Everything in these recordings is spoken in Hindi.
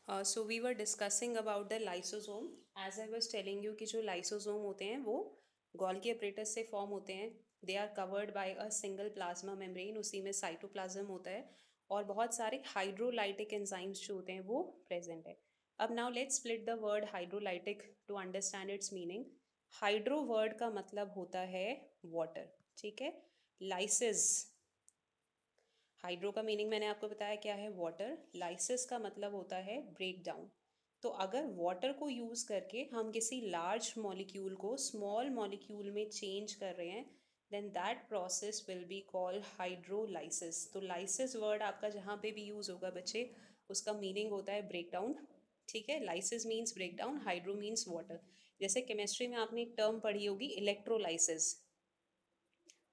So we were discussing about the lysosome. As I was telling you कि जो lysosome होते हैं वो गोल्गी apparatus से फॉर्म होते हैं. They are covered by a single plasma membrane. उसी में साइटोप्लाज्म होता है और बहुत सारे हाइड्रोलाइटिक एंजाइम्स जो होते हैं वो प्रेजेंट है. अब now let's split the word hydrolytic to understand its meaning. Hydro word का मतलब होता है वाटर. ठीक है. लाइसिस, हाइड्रो का मीनिंग मैंने आपको बताया क्या है, वाटर. लाइसिस का मतलब होता है ब्रेक डाउन. तो अगर वाटर को यूज करके हम किसी लार्ज मॉलिक्यूल को स्मॉल मॉलिक्यूल में चेंज कर रहे हैं, then that process will be called hydrolysis. तो लाइसिस वर्ड आपका जहाँ पे भी यूज होगा बच्चे, उसका मीनिंग होता है ब्रेक डाउन. ठीक है. Lysis means break down, hydro means water. जैसे केमिस्ट्री में आपने एक टर्म पढ़ी होगी इलेक्ट्रोलाइसिस.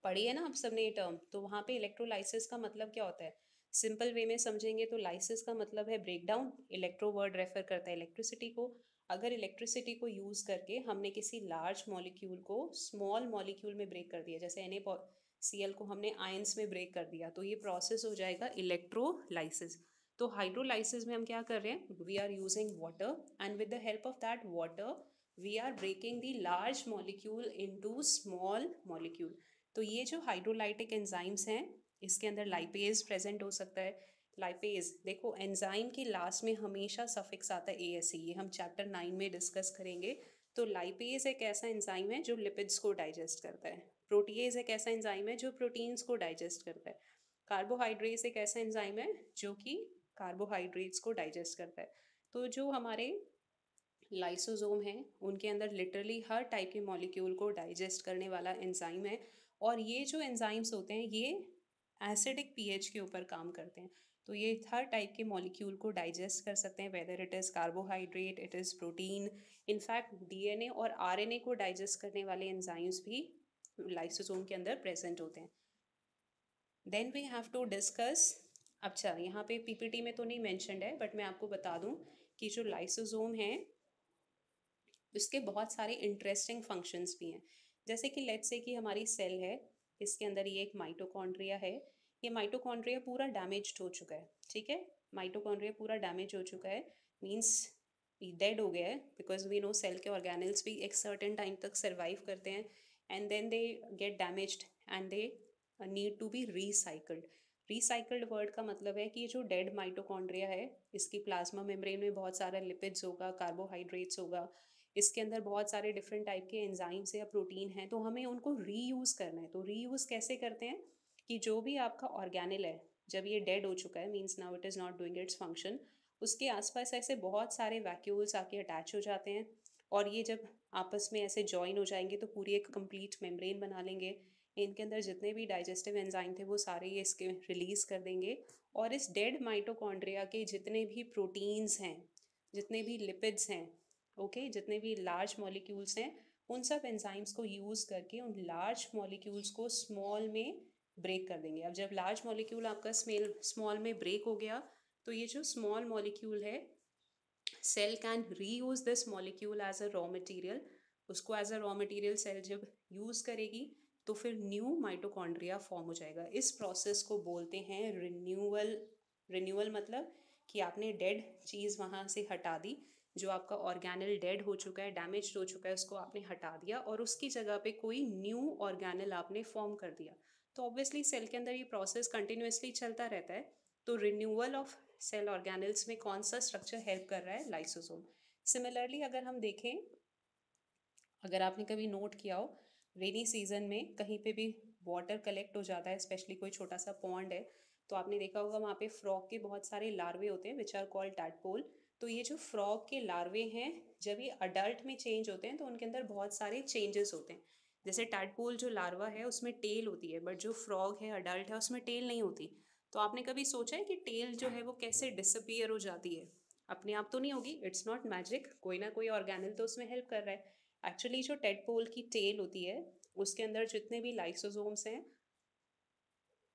पढ़ी है ना आप सबने ये टर्म. तो वहाँ पे इलेक्ट्रोलाइसिस का मतलब क्या होता है, सिंपल वे में समझेंगे तो लाइसिस का मतलब है break down. Electro word refer करता है इलेक्ट्रिसिटी को. अगर इलेक्ट्रिसिटी को यूज करके हमने किसी लार्ज मॉलिक्यूल को स्मॉल मॉलिक्यूल में ब्रेक कर दिया, जैसे NaCl को हमने आयंस में ब्रेक कर दिया, तो ये प्रोसेस हो जाएगा इलेक्ट्रोलाइसिस. तो हाइड्रोलाइसिस में हम क्या कर रहे हैं, we are using water and with the help of that water we are breaking the large molecule into small molecule. तो ये जो हाइड्रोलाइटिक एंजाइम्स हैं, इसके अंदर लाइपेज प्रेजेंट हो सकता है. लाइपेज देखो, एंजाइम के लास्ट में हमेशा सफिक्स आता है ASE. ये हम चैप्टर 9 में डिस्कस करेंगे. तो लाइपेज एक ऐसा एंजाइम है जो लिपिड्स को डाइजेस्ट करता है. प्रोटीएज एक ऐसा एंजाइम है जो प्रोटीन्स को डाइजेस्ट करता है. कार्बोहाइड्रेट्स एक ऐसा एंजाइम है जो कि कार्बोहाइड्रेट्स को डाइजेस्ट करता है. तो जो हमारे लाइसोसोम है उनके अंदर लिटरली हर टाइप के मॉलिक्यूल को डाइजेस्ट करने वाला एंजाइम है. और ये जो एंजाइम्स होते हैं ये एसिडिक पीएच के ऊपर काम करते हैं. तो ये हर टाइप के मॉलिक्यूल को डाइजेस्ट कर सकते हैं, whether it is carbohydrate, it is protein. In fact DNA और RNA को डाइजेस्ट करने वाले एंजाइम्स भी लाइसोसोम के अंदर प्रेजेंट होते हैं. Then we have to discuss. अच्छा, यहाँ पे PPT में तो नहीं मैंशनड है बट मैं आपको बता दूँ कि जो लाइसोसोम है उसके बहुत सारे इंटरेस्टिंग फंक्शंस भी हैं. जैसे कि लेट्स से कि हमारी सेल है, इसके अंदर ये एक माइटोकॉन्ड्रिया है. ये माइटोकॉन्ड्रिया पूरा डैमेज्ड हो चुका है. ठीक है. माइटोकॉन्ड्रिया पूरा डैमेज हो चुका है मीन्स डेड हो गया है, बिकॉज वी नो सेल के ऑर्गेनल्स भी एक सर्टेन टाइम तक सर्वाइव करते हैं and then they get damaged and they need to be recycled. Recycled word का मतलब है कि जो डेड माइटोकॉन्ड्रिया है इसकी प्लाज्मा मेम्ब्रेन में बहुत सारा लिपिड्स होगा, कार्बोहाइड्रेट्स होगा, इसके अंदर बहुत सारे डिफरेंट टाइप के एंजाइम्स या प्रोटीन हैं, तो हमें उनको रीयूज़ करना है. तो रीयूज़ कैसे करते हैं कि जो भी आपका ऑर्गेनल है जब ये डेड हो चुका है means now it is not doing its function, उसके आसपास ऐसे बहुत सारे वैक्यूल्स आके अटैच हो जाते हैं और ये जब आपस में ऐसे जॉइन हो जाएंगे तो पूरी एक कंप्लीट मेम्ब्रेन बना लेंगे. इनके अंदर जितने भी डाइजेस्टिव एंजाइम थे वो सारे ये इसके रिलीज़ कर देंगे और इस डेड माइटोकॉन्ड्रिया के जितने भी प्रोटीन्स हैं, जितने भी लिपिड्स हैं, ओके, जितने भी लार्ज मॉलिक्यूल्स हैं, उन सब एंजाइम्स को यूज़ करके उन लार्ज मॉलिक्यूल्स को स्मॉल में ब्रेक कर देंगे. अब जब लार्ज मॉलिक्यूल आपका स्मॉल में ब्रेक हो गया तो ये जो स्मॉल मॉलिक्यूल है, cell can reuse this molecule as a raw material. उसको as a raw material cell जब यूज़ करेगी तो फिर न्यू माइटोकॉन्ड्रिया फॉर्म हो जाएगा. इस प्रोसेस को बोलते हैं रिन्यूअल. रिन्यूअल मतलब कि आपने डेड चीज़ वहाँ से हटा दी, जो आपका ऑर्गेनल डेड हो चुका है, डैमेज हो चुका है, उसको आपने हटा दिया और उसकी जगह पे कोई न्यू ऑर्गेनल आपने फॉर्म कर दिया. तो ऑब्वियसली सेल के अंदर ये प्रोसेस कंटिन्यूसली चलता रहता है. तो रिन्यूअल ऑफ सेल ऑर्गेनल्स में कौन सा स्ट्रक्चर हेल्प कर रहा है, लाइसोसोम. सिमिलरली अगर हम देखें, अगर आपने कभी नोट किया हो, रेनी सीजन में कहीं पे भी वाटर कलेक्ट हो जाता है, स्पेशली कोई छोटा सा पॉन्ड है, तो आपने देखा होगा वहाँ पे फ्रॉग के बहुत सारे लार्वे होते हैं विच आर कॉल्ड टैडपोल. तो ये जो फ्रॉग के लार्वे हैं, जब ये अडल्ट में चेंज होते हैं तो उनके अंदर बहुत सारे चेंजेस होते हैं. जैसे टैडपोल जो लार्वा है उसमें टेल होती है, बट जो फ्रॉग है अडल्ट है उसमें टेल नहीं होती. तो आपने कभी सोचा है कि टेल जो है वो कैसे डिसअपियर हो जाती है. अपने आप तो नहीं होगी, इट्स नॉट मैजिक, कोई ना कोई ऑर्गेनल तो उसमें हेल्प कर रहा है. एक्चुअली जो टेडपोल की टेल होती है उसके अंदर जितने भी लाइसोसोम्स हैं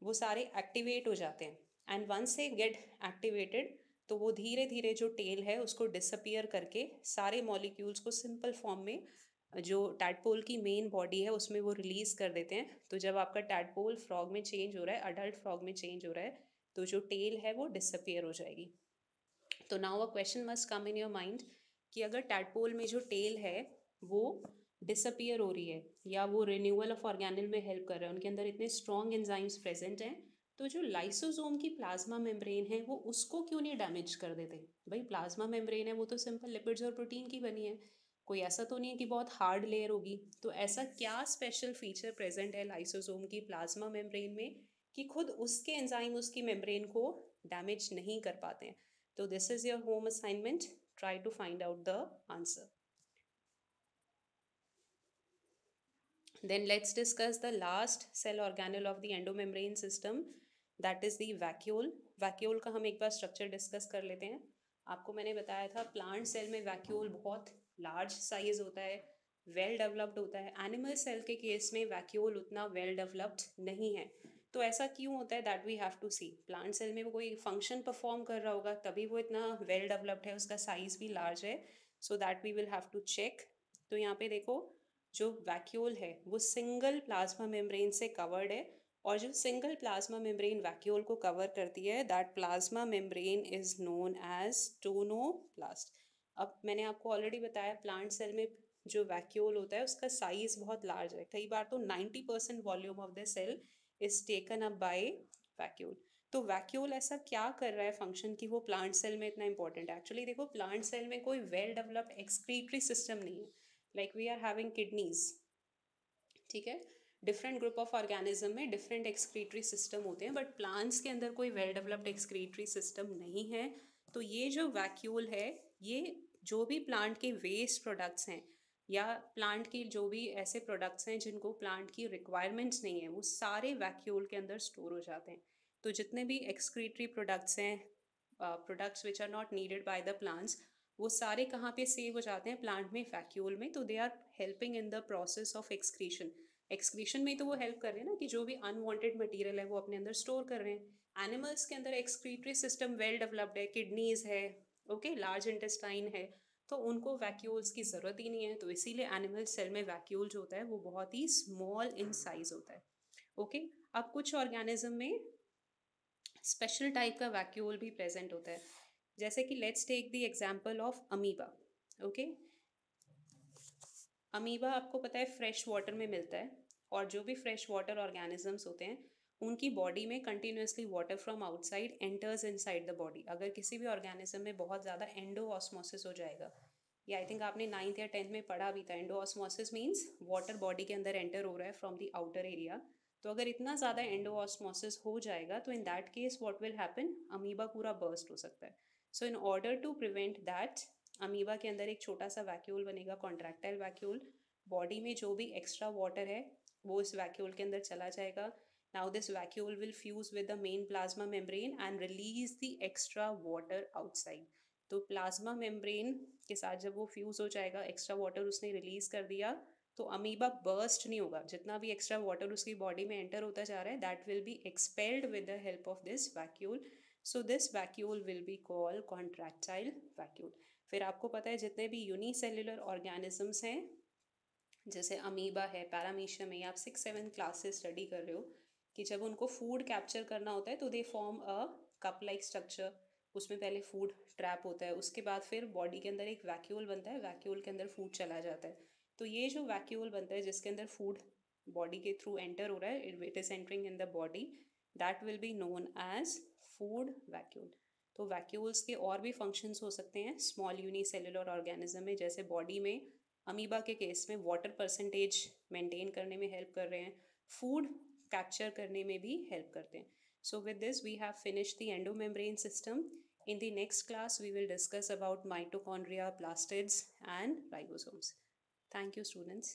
वो सारे एक्टिवेट हो जाते हैं एंड वंस से गेट एक्टिवेटेड तो वो धीरे धीरे जो टेल है उसको डिसअपियर करके सारे मॉलिक्यूल्स को सिंपल फॉर्म में जो टैडपोल की मेन बॉडी है उसमें वो रिलीज कर देते हैं. तो जब आपका टैडपोल फ्रॉग में चेंज हो रहा है, अडल्ट फ्रॉग में चेंज हो रहा है, तो जो टेल है वो डिसअपियर हो जाएगी. तो now a question must come in your mind कि अगर टैडपोल में जो टेल है वो डिसअपियर हो रही है या वो रिन्यूअल ऑफ ऑर्गेनेल में हेल्प कर रहा है, उनके अंदर इतने स्ट्रॉन्ग एंजाइम्स प्रेजेंट हैं, तो जो लाइसोसोम की प्लाज्मा मेम्ब्रेन है वो उसको क्यों नहीं डैमेज कर देते? भाई प्लाज्मा मेम्ब्रेन है वो तो सिंपल लिपिड्स और प्रोटीन की बनी है, कोई ऐसा तो नहीं है कि बहुत हार्ड लेयर होगी। तो ऐसा क्या स्पेशल फीचर प्रेजेंट है लाइसोसोम की प्लाज्मा मेम्ब्रेन में कि खुद उसके एंजाइम उसकी मेम्ब्रेन को डैमेज नहीं कर पाते हैं? तो this is your home assignment, try to find out the answer. Then let's discuss the last cell organelle of the endomembrane system, that is the vacuole. Vacuole का हम एक बार स्ट्रक्चर डिस्कस कर लेते हैं. आपको मैंने बताया था प्लांट सेल में वैक्यूल बहुत लार्ज साइज होता है, वेल डेवलप्ड होता है. एनिमल सेल के केस में वैक्यूल उतना वेल डेवलप्ड नहीं है. तो ऐसा क्यों होता है, that we have to see. Plant cell में वो कोई फंक्शन परफॉर्म कर रहा होगा तभी वो इतना वेल डेवलप्ड है, उसका साइज भी लार्ज है. So that we will have to check. तो यहाँ पे देखो जो वैक्यूल है वो सिंगल प्लाज्मा मेम्ब्रेन से कवर्ड है, और जो सिंगल प्लाज्मा मेम्ब्रेन वैक्यूल को कवर करती है that plasma membrane is known as tonoplast. अब मैंने आपको ऑलरेडी बताया प्लांट सेल में जो वैक्यूल होता है उसका साइज बहुत लार्ज है, कई बार तो 90% volume of the cell is taken up by vacuole. तो वैक्यूल ऐसा क्या कर रहा है फंक्शन कि वो प्लांट सेल में इतना इंपॉर्टेंट है? एक्चुअली देखो प्लांट सेल में कोई वेल डेवलप्ड एक्सक्रीटरी सिस्टम नहीं है. Like we are having kidneys, ठीक है, डिफरेंट ग्रुप ऑफ ऑर्गेनिज्म में डिफरेंट एक्सक्रीटरी सिस्टम होते हैं, बट प्लांट्स के अंदर कोई वेल डेवलप्ड एक्सक्रीटरी सिस्टम नहीं है. तो ये जो वैक्यूल है ये जो भी प्लांट के वेस्ट प्रोडक्ट्स हैं या प्लांट की जो भी ऐसे प्रोडक्ट्स हैं जिनको प्लांट की रिक्वायरमेंट्स नहीं है वो सारे वैक्यूल के अंदर स्टोर हो जाते हैं. तो जितने भी एक्सक्रीटरी प्रोडक्ट्स हैं, products which are not needed by the plants, वो सारे कहाँ पे सेव हो जाते हैं? प्लांट में, वैक्यूल में. तो they are helping in the process of excretion. Excretion में तो वो हेल्प कर रहे हैं ना कि जो भी अनवांटेड मटेरियल है वो अपने अंदर स्टोर कर रहे हैं. एनिमल्स के अंदर एक्सक्रीटरी सिस्टम वेल डेवलप्ड है, किडनीज है, ओके, लार्ज इंटेस्टाइन है, तो उनको वैक्यूल्स की ज़रूरत ही नहीं है. तो इसीलिए एनिमल सेल में वैक्यूल जो होता है वो बहुत ही स्मॉल इन साइज होता है. ओके, अब कुछ ऑर्गेनिज्म में स्पेशल टाइप का वैक्यूल भी प्रेजेंट होता है, जैसे कि let's take the example of amoeba. Okay, amoeba आपको पता है फ्रेश वाटर में मिलता है, और जो भी फ्रेश वाटर ऑर्गेनिजम्स होते हैं उनकी बॉडी में continuously water from outside enters inside the body. अगर किसी भी ऑर्गेनिज्म में बहुत ज़्यादा एंडोऑस्मोसिस हो जाएगा, या आई थिंक आपने 9th या 10th में पढ़ा भी था, एंडोऑस्मोसिस मीन्स वाटर बॉडी के अंदर एंटर हो रहा है फ्रॉम द आउटर एरिया. तो अगर इतना ज़्यादा एंडोऑस्मोसिस हो जाएगा तो in that case what will happen, amoeba पूरा बर्स्ट हो सकता है. So in order to prevent that, amoeba के अंदर एक छोटा सा वैक्यूल बनेगा, कॉन्ट्रैक्टाइल वैक्यूल. बॉडी में जो भी एक्स्ट्रा वाटर है वो इस वैक्यूल के अंदर चला जाएगा. Now this vacuole will fuse with the main plasma membrane and release the extra water outside. तो प्लाज्मा मेम्ब्रेन के साथ जब वो फ्यूज हो जाएगा, एक्स्ट्रा वाटर उसने रिलीज कर दिया, तो अमीबा बर्स्ट नहीं होगा. जितना भी एक्स्ट्रा वाटर उसकी बॉडी में एंटर होता जा रहा है that will B expelled with the help of this vacuole. So this vacuole will be called contractile vacuole. फिर आपको पता है जितने भी यूनिसेल्युलर ऑर्गेनिजम्स हैं जैसे अमीबा है, पैरामीशियम है, आप 6-7 क्लास से स्टडी कर रहे हो कि जब उनको फूड कैप्चर करना होता है तो they form a cup like structure. उसमें पहले फूड ट्रैप होता है, उसके बाद फिर बॉडी के अंदर एक वैक्यूल बनता है, वैक्यूल के अंदर फूड चला जाता है. तो ये जो वैक्यूल बनता है जिसके अंदर फूड बॉडी के थ्रू एंटर हो रहा है, it is entering in the body, that will be known as food vacuole. तो वैक्यूल्स के और भी फंक्शंस हो सकते हैं स्मॉल यूनिसेल्युलर ऑर्गेनिज्म में, जैसे बॉडी में अमीबा के केस में वाटर परसेंटेज मेंटेन करने में हेल्प कर रहे हैं, फूड कैप्चर करने में भी हेल्प करते हैं. So with this we have finished the endomembrane system. In the next class, we will discuss about mitochondria, plastids, and ribosomes. Thank you, students.